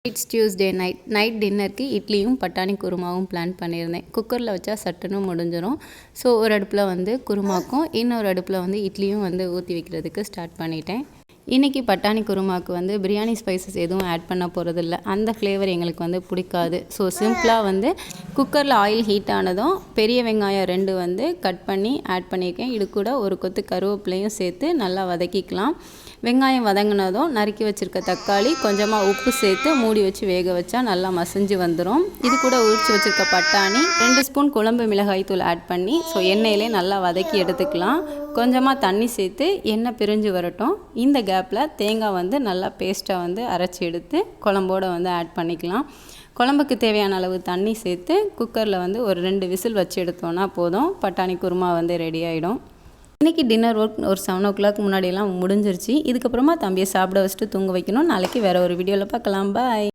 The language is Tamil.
இட்ஸ் டியூஸ்டே நைட் டின்னருக்கு இட்லியும் பட்டாணி குருமாவும் பிளான் பண்ணியிருந்தேன். குக்கரில் வச்சா சட்டுன்னு முடிஞ்சிடும். ஸோ ஒரு அடுப்பில் வந்து குருமாக்கும் இன்னொரு அடுப்பில் வந்து இட்லியும் வந்து ஊற்றி வைக்கிறதுக்கு ஸ்டார்ட் பண்ணிட்டேன். இன்றைக்கி பட்டாணி குருமாவுக்கு வந்து பிரியாணி ஸ்பைசஸ் எதுவும் ஆட் பண்ண போகிறதில்ல. அந்த ஃப்ளேவர் எங்களுக்கு வந்து பிடிக்காது. ஸோ சிம்பிளாக வந்து குக்கரில் ஆயில் ஹீட் ஆனதும் பெரிய வெங்காயம் 2 வந்து கட் பண்ணி ஆட் பண்ணியிருக்கேன். இது கூட ஒரு கொத்து கருவேப்பிலையும் சேர்த்து நல்லா வதக்கிக்கலாம். வெங்காயம் வதங்கினதும் நறுக்கி வச்சுருக்க தக்காளி, கொஞ்சமாக உப்பு சேர்த்து மூடி வச்சு வேக வச்சா நல்லா மசிஞ்சு வந்துடும். இது கூட உரித்து வச்சுருக்க பட்டாணி, 2 ஸ்பூன் குழம்பு மிளகாய் தூள் ஆட் பண்ணி எண்ணெயிலே நல்லா வதக்கி எடுத்துக்கலாம். கொஞ்சமாக தண்ணி சேர்த்து எண்ணெய் பிரிஞ்சு வரட்டும். இந்த கேப்பில் தேங்காய் வந்து நல்லா பேஸ்ட்டாக வந்து அரைச்சி எடுத்து குழம்போடு வந்து ஆட் பண்ணிக்கலாம். குழம்புக்கு தேவையான அளவு தண்ணி சேர்த்து குக்கரில் வந்து ஒரு 2 விசில் வச்சு எடுத்தோன்னா போதும். பட்டாணி குருமா வந்து ரெடி ஆகிடும். இன்றைக்கி டின்னர் ஒர்க் ஒரு 7 o'clock முன்னாடியெல்லாம் முடிஞ்சிருச்சு. இதுக்கப்புறமா தம்பியை சாப்பிட வச்சுட்டு தூங்க வைக்கணும். நாளைக்கு வேறு ஒரு வீடியோவில் பார்க்கலாம். பாய்.